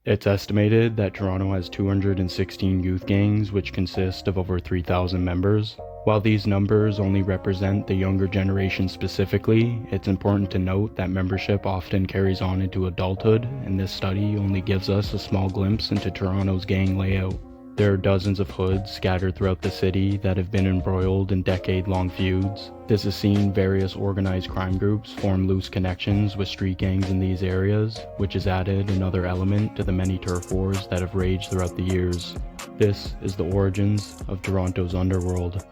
It's estimated that Toronto has 216 youth gangs, which consist of over 3,000 members. While these numbers only represent the younger generation specifically, it's important to note that membership often carries on into adulthood, and this study only gives us a small glimpse into Toronto's gang layout. There are dozens of hoods scattered throughout the city that have been embroiled in decade-long feuds. This has seen various organized crime groups form loose connections with street gangs in these areas, which has added another element to the many turf wars that have raged throughout the years. This is the origins of Toronto's underworld.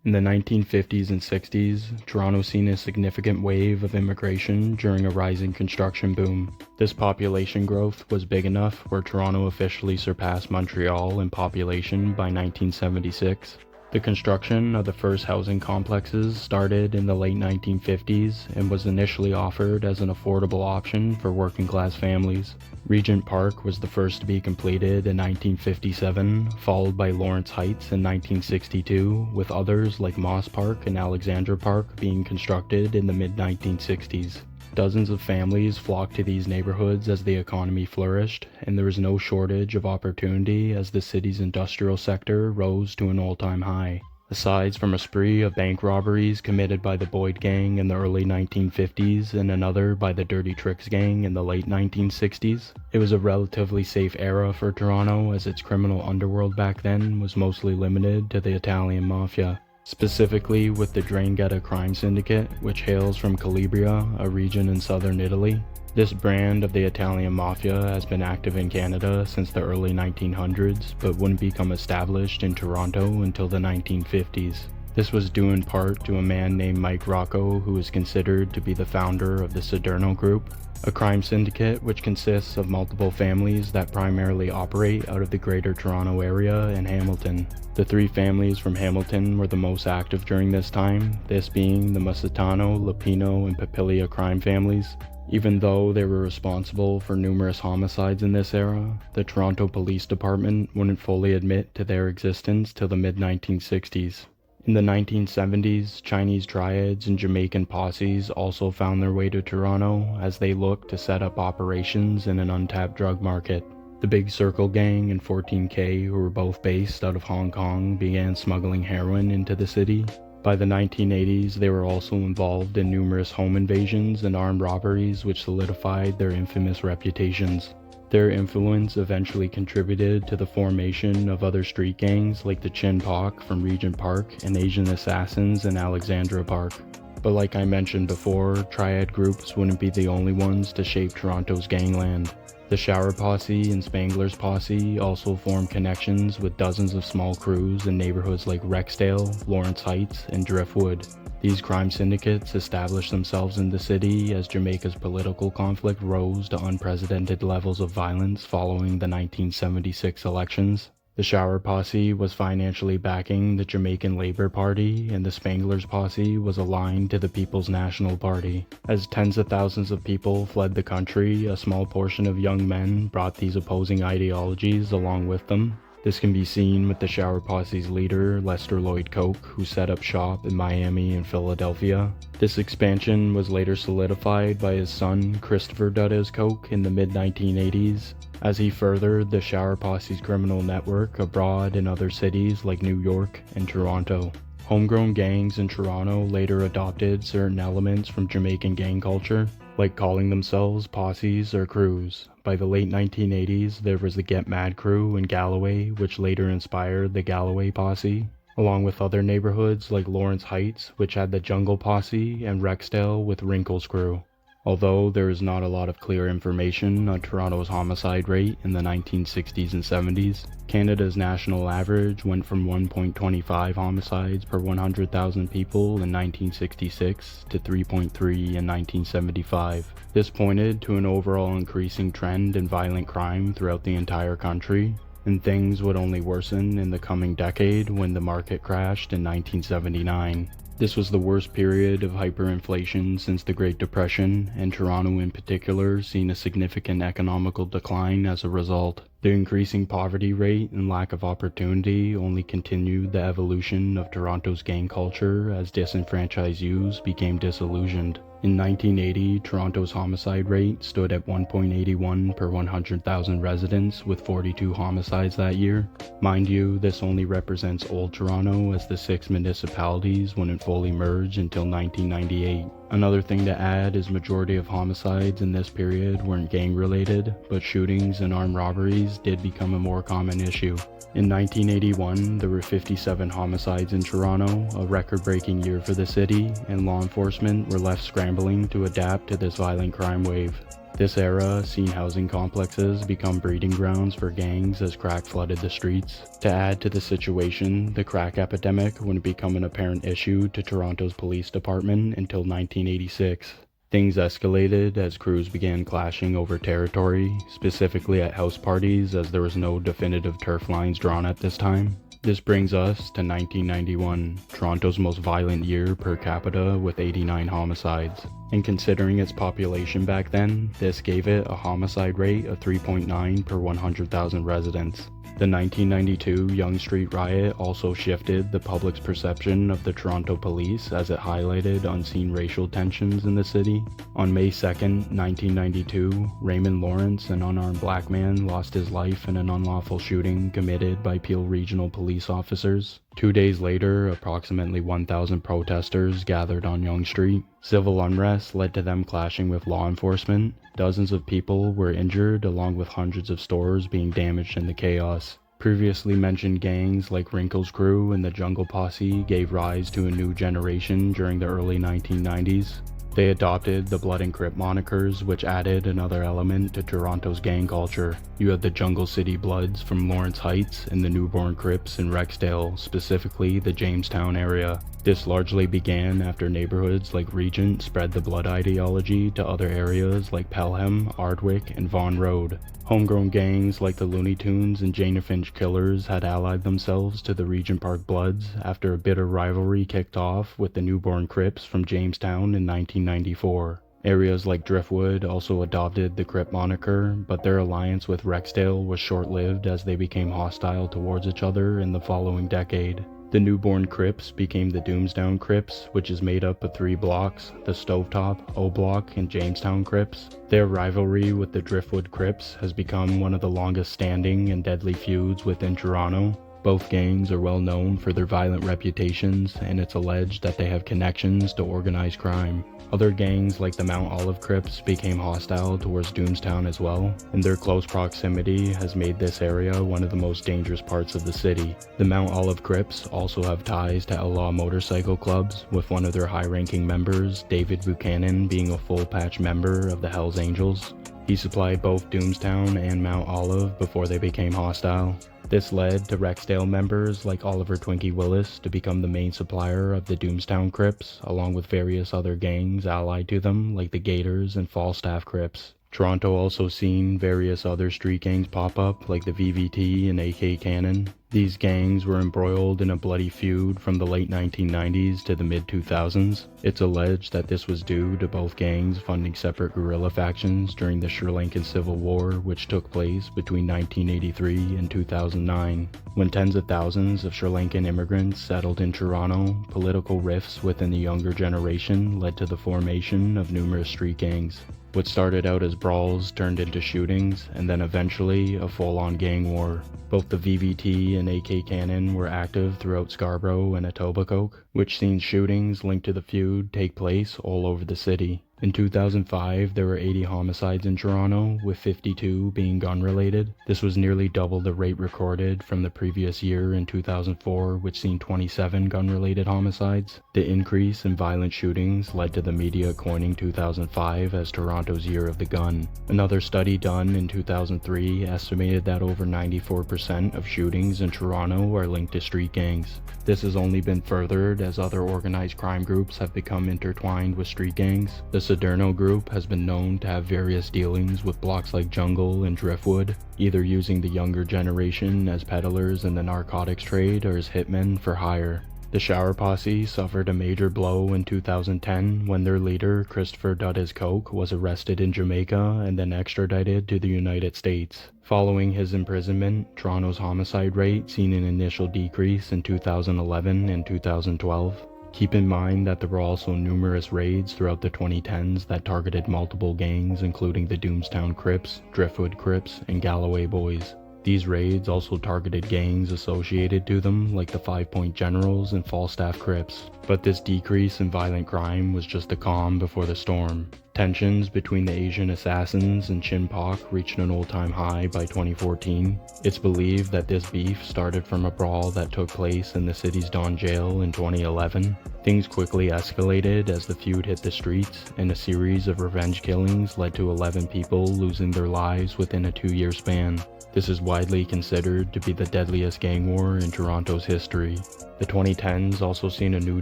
In the 1950s and 60s, Toronto seen a significant wave of immigration during a rising construction boom. This population growth was big enough where Toronto officially surpassed Montreal in population by 1976. The construction of the first housing complexes started in the late 1950s and was initially offered as an affordable option for working-class families. Regent Park was the first to be completed in 1957, followed by Lawrence Heights in 1962, with others like Moss Park and Alexandra Park being constructed in the mid-1960s. Dozens of families flocked to these neighborhoods as the economy flourished, and there was no shortage of opportunity as the city's industrial sector rose to an all-time high. Aside from a spree of bank robberies committed by the Boyd Gang in the early 1950s and another by the Dirty Tricks Gang in the late 1960s, it was a relatively safe era for Toronto as its criminal underworld back then was mostly limited to the Italian Mafia. Specifically with the 'Ndrangheta crime syndicate, which hails from Calabria, a region in southern Italy. This brand of the Italian Mafia has been active in Canada since the early 1900s, but wouldn't become established in Toronto until the 1950s. This was due in part to a man named Mike Rocco, who is considered to be the founder of the Sedno Group, a crime syndicate which consists of multiple families that primarily operate out of the Greater Toronto Area and Hamilton. The three families from Hamilton were the most active during this time, this being the Musitano, Lupino, and Papilia crime families. Even though they were responsible for numerous homicides in this era, the Toronto Police Department wouldn't fully admit to their existence till the mid-1960s. In the 1970s, Chinese triads and Jamaican posses also found their way to Toronto as they looked to set up operations in an untapped drug market. The Big Circle Gang and 14K, who were both based out of Hong Kong, began smuggling heroin into the city. By the 1980s, they were also involved in numerous home invasions and armed robberies which solidified their infamous reputations. Their influence eventually contributed to the formation of other street gangs like the Chin Pock from Regent Park and Asian Assassins in Alexandra Park. But like I mentioned before, triad groups wouldn't be the only ones to shape Toronto's gangland. The Shower Posse and Spangler's Posse also formed connections with dozens of small crews in neighborhoods like Rexdale, Lawrence Heights, and Driftwood. These crime syndicates established themselves in the city as Jamaica's political conflict rose to unprecedented levels of violence following the 1976 elections. The Shower Posse was financially backing the Jamaican Labour Party, and the Spangler's Posse was aligned to the People's National Party. As tens of thousands of people fled the country, a small portion of young men brought these opposing ideologies along with them. This can be seen with the Shower Posse's leader, Lester Lloyd Coke, who set up shop in Miami and Philadelphia. This expansion was later solidified by his son, Christopher Duddes Coke, in the mid-1980s, as he furthered the Shower Posse's criminal network abroad in other cities like New York and Toronto. Homegrown gangs in Toronto later adopted certain elements from Jamaican gang culture, like calling themselves posses or crews. By the late 1980s, there was the Get Mad crew in Galloway, which later inspired the Galloway Posse, along with other neighborhoods like Lawrence Heights, which had the Jungle Posse, and Rexdale with Wrinkles crew. Although there is not a lot of clear information on Toronto's homicide rate in the 1960s and 70s, Canada's national average went from 1.25 homicides per 100,000 people in 1966 to 3.3 in 1975. This pointed to an overall increasing trend in violent crime throughout the entire country, and things would only worsen in the coming decade when the market crashed in 1979. This was the worst period of hyperinflation since the Great Depression, and Toronto in particular seen a significant economical decline as a result. The increasing poverty rate and lack of opportunity only continued the evolution of Toronto's gang culture as disenfranchised youths became disillusioned. In 1980, Toronto's homicide rate stood at 1.81 per 100,000 residents, with 42 homicides that year. Mind you, this only represents Old Toronto, as the 6 municipalities wouldn't fully merge until 1998. Another thing to add is majority of homicides in this period weren't gang-related, but shootings and armed robberies did become a more common issue. In 1981, there were 57 homicides in Toronto, a record-breaking year for the city, and law enforcement were left scrambling to adapt to this violent crime wave. This era seen housing complexes become breeding grounds for gangs as crack flooded the streets. To add to the situation, the crack epidemic wouldn't become an apparent issue to Toronto's police department until 1986. Things escalated as crews began clashing over territory, specifically at house parties, as there was no definitive turf lines drawn at this time. This brings us to 1991, Toronto's most violent year per capita with 89 homicides. And considering its population back then, this gave it a homicide rate of 3.9 per 100,000 residents. The 1992 Yonge Street riot also shifted the public's perception of the Toronto police as it highlighted unseen racial tensions in the city. On May 2, 1992, Raymond Lawrence, an unarmed black man, lost his life in an unlawful shooting committed by Peel Regional Police officers. 2 days later, approximately 1,000 protesters gathered on Yonge Street. Civil unrest led to them clashing with law enforcement. Dozens of people were injured, along with hundreds of stores being damaged in the chaos. Previously mentioned gangs like Wrinkle's Crew and the Jungle Posse gave rise to a new generation during the early 1990s. They adopted the Blood and Crip monikers, which added another element to Toronto's gang culture. You had the Jungle City Bloods from Lawrence Heights and the newborn Crips in Rexdale, specifically the Jamestown area. This largely began after neighborhoods like Regent spread the blood ideology to other areas like Pelham, Ardwick, and Vaughan Road. Homegrown gangs like the Looney Tunes and Jane Finch Killers had allied themselves to the Regent Park Bloods after a bitter rivalry kicked off with the newborn Crips from Jamestown in 1994. Areas like Driftwood also adopted the Crip moniker, but their alliance with Rexdale was short-lived as they became hostile towards each other in the following decade. The newborn Crips became the Doomsdown Crips, which is made up of 3 blocks, the Stovetop, O Block, and Jamestown Crips. Their rivalry with the Driftwood Crips has become one of the longest standing and deadly feuds within Toronto. Both gangs are well known for their violent reputations, and it's alleged that they have connections to organized crime. Other gangs like the Mount Olive Crips became hostile towards Doomstown as well, and their close proximity has made this area one of the most dangerous parts of the city. The Mount Olive Crips also have ties to outlaw motorcycle clubs, with one of their high-ranking members, David Buchanan, being a full-patch member of the Hells Angels. He supplied both Doomstown and Mount Olive before they became hostile. This led to Rexdale members like Oliver Twinkie Willis to become the main supplier of the Doomstown Crips, along with various other gangs allied to them like the Gators and Falstaff Crips. Toronto also seen various other street gangs pop up like the VVT and AK Cannon. These gangs were embroiled in a bloody feud from the late 1990s to the mid-2000s. It's alleged that this was due to both gangs funding separate guerrilla factions during the Sri Lankan Civil War, which took place between 1983 and 2009. When tens of thousands of Sri Lankan immigrants settled in Toronto, political rifts within the younger generation led to the formation of numerous street gangs. What started out as brawls turned into shootings, and then eventually a full-on gang war. Both the VVT and AK Cannon were active throughout Scarborough and Etobicoke, which seen shootings linked to the feud take place all over the city. In 2005, there were 80 homicides in Toronto, with 52 being gun-related. This was nearly double the rate recorded from the previous year in 2004, which seen 27 gun-related homicides. The increase in violent shootings led to the media coining 2005 as Toronto's Year of the Gun. Another study done in 2003 estimated that over 94% of shootings in Toronto are linked to street gangs. This has only been furthered as other organized crime groups have become intertwined with street gangs. The Sedno Group has been known to have various dealings with blocks like Jungle and Driftwood, either using the younger generation as peddlers in the narcotics trade or as hitmen for hire. The Shower Posse suffered a major blow in 2010 when their leader, Christopher Duddes Coke, was arrested in Jamaica and then extradited to the United States. Following his imprisonment, Toronto's homicide rate seen an initial decrease in 2011 and 2012. Keep in mind that there were also numerous raids throughout the 2010s that targeted multiple gangs, including the Doomstown Crips, Driftwood Crips, and Galloway Boys. These raids also targeted gangs associated to them like the 5 Point Generals and Falstaff Crips. But this decrease in violent crime was just the calm before the storm. Tensions between the Asian assassins and Chin Pak reached an all-time high by 2014. It's believed that this beef started from a brawl that took place in the city's Don Jail in 2011. Things quickly escalated as the feud hit the streets, and a series of revenge killings led to 11 people losing their lives within a 2-year span. This is widely considered to be the deadliest gang war in Toronto's history. The 2010s also seen a new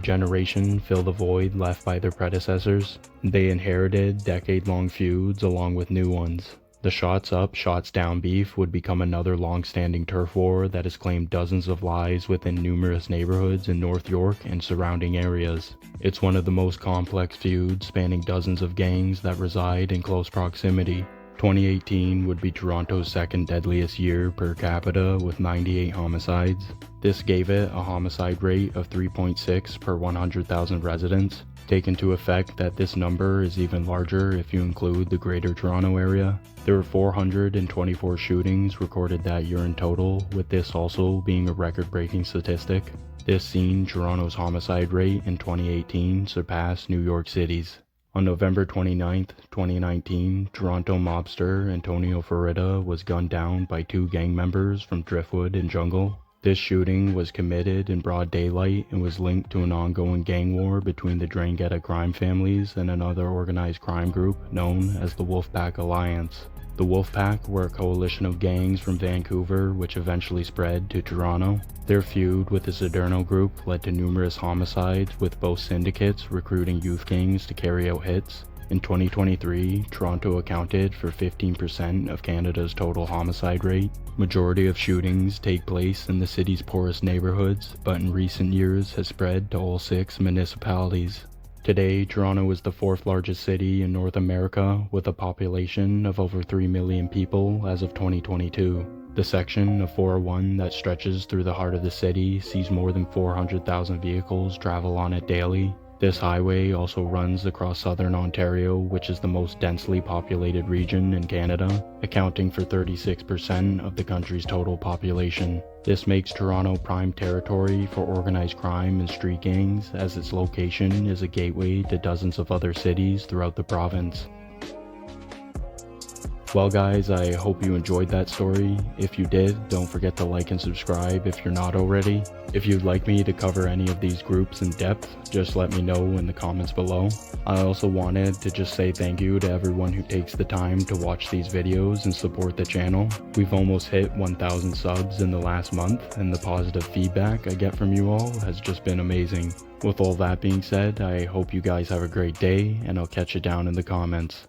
generation fill the void left by their predecessors. They inherited decade-long feuds along with new ones. The shots up, shots down beef would become another long-standing turf war that has claimed dozens of lives within numerous neighborhoods in North York and surrounding areas. It's one of the most complex feuds spanning dozens of gangs that reside in close proximity. 2018 would be Toronto's second deadliest year per capita with 98 homicides. This gave it a homicide rate of 3.6 per 100,000 residents. Take into effect that this number is even larger if you include the Greater Toronto Area. There were 424 shootings recorded that year in total, with this also being a record-breaking statistic. This seen Toronto's homicide rate in 2018 surpass New York City's. On November 29, 2019, Toronto mobster Antonio Ferreira was gunned down by 2 gang members from Driftwood and Jungle. This shooting was committed in broad daylight and was linked to an ongoing gang war between the Drangheta crime families and another organized crime group known as the Wolfpack Alliance. The Wolfpack were a coalition of gangs from Vancouver which eventually spread to Toronto. Their feud with the Sedno Group led to numerous homicides, with both syndicates recruiting youth gangs to carry out hits. In 2023, Toronto accounted for 15% of Canada's total homicide rate. Majority of shootings take place in the city's poorest neighborhoods, but in recent years has spread to all 6 municipalities. Today, Toronto is the 4th largest city in North America, with a population of over 3 million people as of 2022. The section of 401 that stretches through the heart of the city sees more than 400,000 vehicles travel on it daily. This highway also runs across southern Ontario, which is the most densely populated region in Canada, accounting for 36% of the country's total population. This makes Toronto prime territory for organized crime and street gangs, as its location is a gateway to dozens of other cities throughout the province. Well guys, I hope you enjoyed that story. If you did, don't forget to like and subscribe if you're not already. If you'd like me to cover any of these groups in depth, just let me know in the comments below. I also wanted to just say thank you to everyone who takes the time to watch these videos and support the channel. We've almost hit 1,000 subs in the last month, and the positive feedback I get from you all has just been amazing. With all that being said, I hope you guys have a great day, and I'll catch you down in the comments.